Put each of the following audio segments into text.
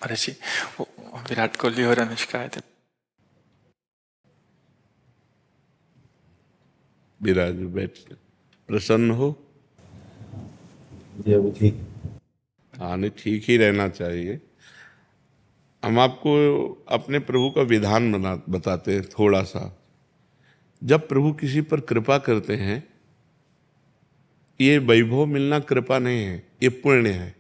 महर्षि, वो विराट कोहली और अनुष्का आए थे। विराज बैठ प्रसन्न हो। जी अभी ठीक। हाँ, नहीं, ठीक ही रहना चाहिए। हम आपको अपने प्रभु का विधान बताते हैं थोड़ा सा। जब प्रभु किसी पर कृपा करते हैं, ये वैभव मिलना कृपा नहीं है, ये पुण्य है।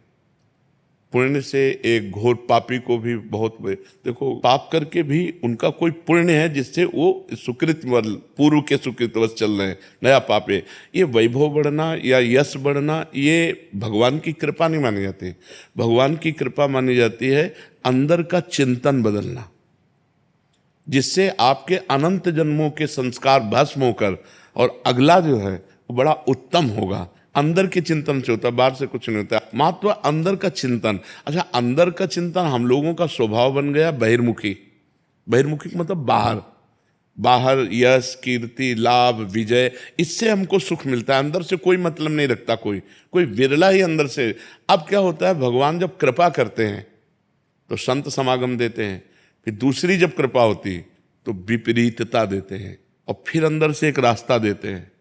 पुण्य से एक घोर पापी को भी देखो, पाप करके भी उनका कोई पुण्य है जिससे वो सुकृत पूर्व के सुकृतवश चल रहे हैं, नया पाप है। ये वैभव बढ़ना या यश बढ़ना, ये भगवान की कृपा नहीं मानी जाती। भगवान की कृपा मानी जाती है अंदर का चिंतन बदलना, जिससे आपके अनंत जन्मों के संस्कार भस्म होकर और अगला जो है वो बड़ा उत्तम होगा। अंदर के चिंतन से होता है, बाहर से कुछ नहीं होता। महत्व अंदर का चिंतन। अच्छा, अंदर का चिंतन हम लोगों का स्वभाव बन गया बहिर्मुखी। बहिर्मुखी मतलब बाहर, बाहर यश कीर्ति लाभ विजय, इससे हमको सुख मिलता है। अंदर से कोई मतलब नहीं रखता कोई, कोई विरला ही अंदर से। अब क्या होता है, भगवान जब कृपा करते हैं तो संत समागम देते हैं, फिर दूसरी जब कृपा होती तो विपरीतता देते हैं, और फिर अंदर से एक रास्ता देते हैं,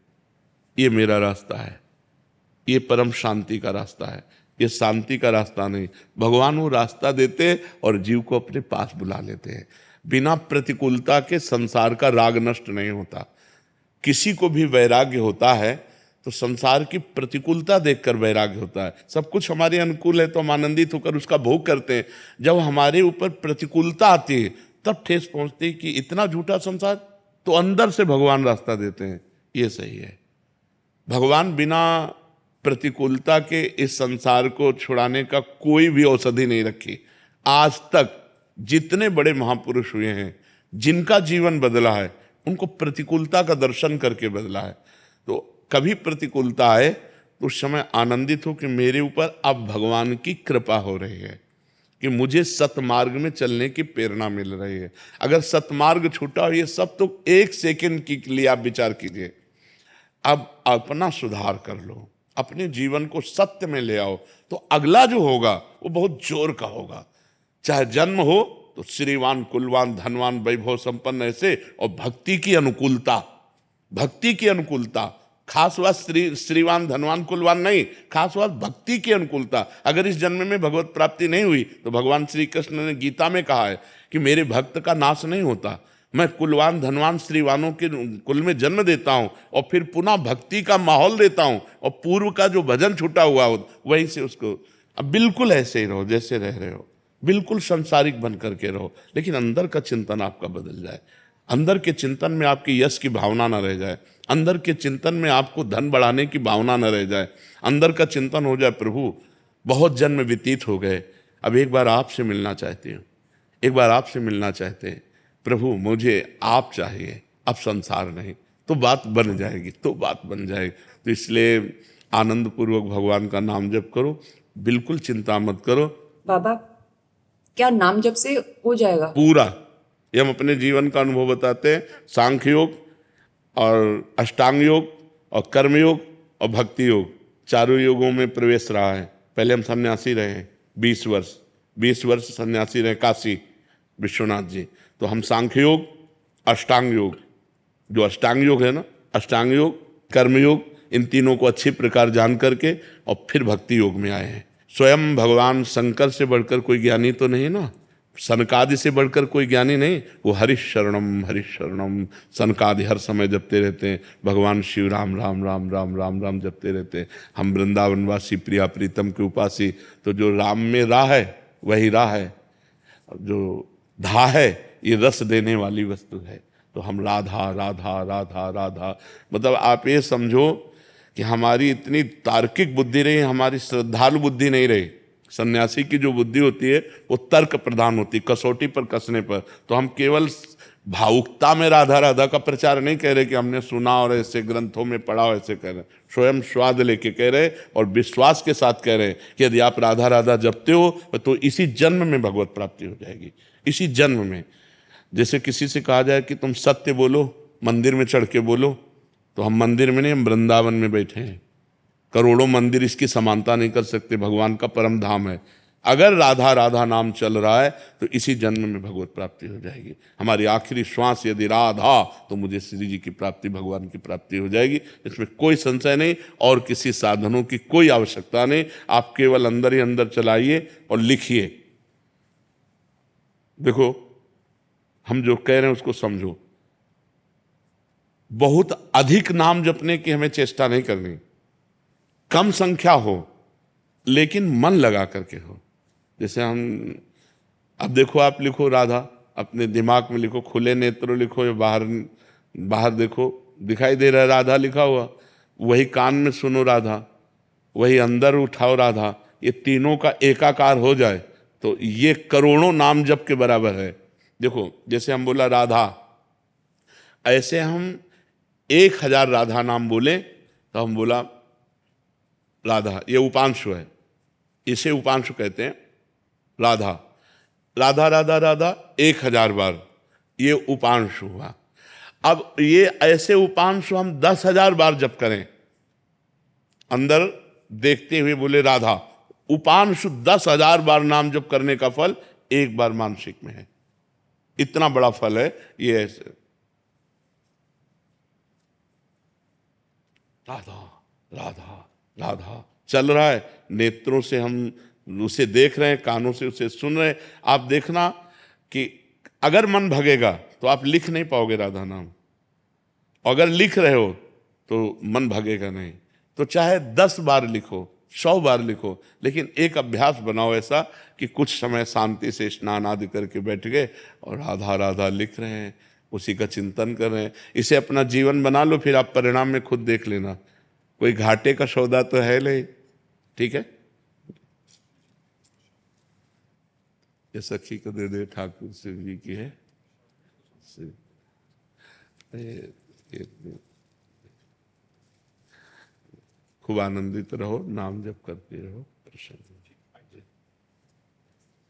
ये मेरा रास्ता है, ये परम शांति का रास्ता है, ये शांति का रास्ता नहीं। भगवान वो रास्ता देते और जीव को अपने पास बुला लेते हैं। बिना प्रतिकूलता के संसार का राग नष्ट नहीं होता। किसी को भी वैराग्य होता है तो संसार की प्रतिकूलता देखकर वैराग्य होता है। सब कुछ हमारे अनुकूल है तो हम आनंदित होकर उसका भोग करते हैं। जब हमारे ऊपर प्रतिकूलता आती है तब ठेस पहुंचती है कि इतना झूठा संसार, तो अंदर से भगवान रास्ता देते हैं, ये सही है। भगवान बिना प्रतिकूलता के इस संसार को छुड़ाने का कोई भी औषधि नहीं रखी। आज तक जितने बड़े महापुरुष हुए हैं, जिनका जीवन बदला है, उनको प्रतिकूलता का दर्शन करके बदला है। तो कभी प्रतिकूलता आए तो उस समय आनंदित हो कि मेरे ऊपर अब भगवान की कृपा हो रही है, कि मुझे सतमार्ग में चलने की प्रेरणा मिल रही है। अगर सतमार्ग छूटा हो, ये सब तो एक सेकंड के लिए आप विचार कीजिए। अब अपना सुधार कर लो, अपने जीवन को सत्य में ले आओ, तो अगला जो होगा वो बहुत जोर का होगा। चाहे जन्म हो तो श्रीवान कुलवान धनवान वैभव संपन्न ऐसे, और भक्ति की अनुकूलता, भक्ति की अनुकूलता। खास बात श्रीवान धनवान कुलवान नहीं, खास बात भक्ति की अनुकूलता। अगर इस जन्म में भगवत प्राप्ति नहीं हुई तो भगवान श्री कृष्ण ने गीता में कहा है कि मेरे भक्त का नाश नहीं होता, मैं कुलवान धनवान श्रीवानों के कुल में जन्म देता हूं और फिर पुनः भक्ति का माहौल देता हूं, और पूर्व का जो भजन छूटा हुआ हो वहीं से उसको। अब बिल्कुल ऐसे ही रहो जैसे रह रहे हो, बिल्कुल संसारिक बन करके रहो, लेकिन अंदर का चिंतन आपका बदल जाए। अंदर के चिंतन में आपकी यश की भावना न रह जाए, अंदर के चिंतन में आपको धन बढ़ाने की भावना न रह जाए। अंदर का चिंतन हो जाए, प्रभु बहुत जन्म व्यतीत हो गए, अब एक बार आपसे मिलना चाहती हूँ, एक बार आपसे मिलना चाहते हैं प्रभु, मुझे आप चाहिए, अब संसार नहीं। तो बात बन जाएगी, तो बात बन जाएगी। तो इसलिए आनंद पूर्वक भगवान का नाम जप करो, बिल्कुल चिंता मत करो। बाबा, क्या नाम जप से हो जाएगा? पूरा, ये हम अपने जीवन का अनुभव बताते हैं। सांख्य योग और अष्टांग योग और कर्मयोग और भक्ति योग, चारों योगों में प्रवेश रहा है। पहले हम सन्यासी रहे हैं 20 वर्ष सन्यासी रहे काशी विश्वनाथ जी। तो हम सांख्य योग, अष्टांग योग, जो अष्टांग योग है ना, अष्टांग योग कर्मयोग, इन तीनों को अच्छी प्रकार जान करके और फिर भक्ति योग में आए हैं। स्वयं भगवान शंकर से बढ़कर कोई ज्ञानी तो नहीं ना, सनकादि से बढ़कर कोई ज्ञानी नहीं। वो हरिशरणम सनकादि हर समय जपते रहते हैं। भगवान शिव राम राम राम राम राम राम जपते रहते हैं। हम वृंदावनवासी प्रिया प्रीतम के उपासी, तो जो राम में राह है वही राह है, जो धा है ये रस देने वाली वस्तु है। तो हम राधा राधा राधा राधा, मतलब आप ये समझो कि हमारी इतनी तार्किक बुद्धि रही, हमारी श्रद्धालु बुद्धि नहीं रही। सन्यासी की जो बुद्धि होती है वो तर्क प्रधान होती, कसौटी पर कसने पर। तो हम केवल भावुकता में राधा राधा का प्रचार नहीं कह रहे कि हमने सुना और ऐसे ग्रंथों में पढ़ा और ऐसे कह रहे, स्वयं स्वाद लेके कह रहे और विश्वास के साथ कह रहे कि यदि आप राधा राधा जपते हो तो इसी जन्म में भगवत प्राप्ति हो जाएगी, इसी जन्म में। जैसे किसी से कहा जाए कि तुम सत्य बोलो, मंदिर में चढ़ के बोलो, तो हम मंदिर में नहीं, हम वृंदावन में बैठे हैं। करोड़ों मंदिर इसकी समानता नहीं कर सकते, भगवान का परम धाम है। अगर राधा राधा नाम चल रहा है तो इसी जन्म में भगवत प्राप्ति हो जाएगी। हमारी आखिरी श्वास यदि राधा, तो मुझे श्री जी की प्राप्ति, भगवान की प्राप्ति हो जाएगी, इसमें कोई संशय नहीं। और किसी साधनों की कोई आवश्यकता नहीं। आप केवल अंदर ही अंदर चलाइए और लिखिए। देखो, हम जो कह रहे हैं उसको समझो। बहुत अधिक नाम जपने की हमें चेष्टा नहीं करनी, कम संख्या हो लेकिन मन लगा करके हो। जैसे हम, अब देखो, आप लिखो राधा, अपने दिमाग में लिखो, खुले नेत्र लिखो या बाहर बाहर देखो, दिखाई दे रहा है राधा लिखा हुआ। वही कान में सुनो राधा, वही अंदर उठाओ राधा। ये तीनों का एकाकार हो जाए तो ये करोड़ों नाम जप के बराबर है। देखो, जैसे हम बोला राधा, ऐसे हम 1000 राधा नाम बोले तो हम बोला राधा, ये उपांशु है, इसे उपांशु कहते हैं। राधा राधा राधा राधा 1000 बार, ये उपांशु हुआ। अब ये ऐसे उपांशु हम 10,000 बार जप करें, अंदर देखते हुए बोले राधा, उपांशु 10,000 बार नाम जप करने का फल एक बार मानसिक में है। इतना बड़ा फल है ये। ऐसे राधा राधा राधा चल रहा है, नेत्रों से हम उसे देख रहे हैं, कानों से उसे सुन रहे हैं। आप देखना कि अगर मन भगेगा तो आप लिख नहीं पाओगे राधा नाम, अगर लिख रहे हो तो मन भगेगा नहीं। तो चाहे 10 बार लिखो, 100 बार लिखो, लेकिन एक अभ्यास बनाओ ऐसा कि कुछ समय शांति से स्नान आदि करके बैठ गए और राधा राधा लिख रहे हैं, उसी का चिंतन कर रहे हैं। इसे अपना जीवन बना लो, फिर आप परिणाम में खुद देख लेना। कोई घाटे का सौदा तो है नहीं। ठीक है, ये सखी को दे दे, ठाकुर शिव जी की है। खूब आनंदित रहो, नाम जप करते रहो, प्रसन्न।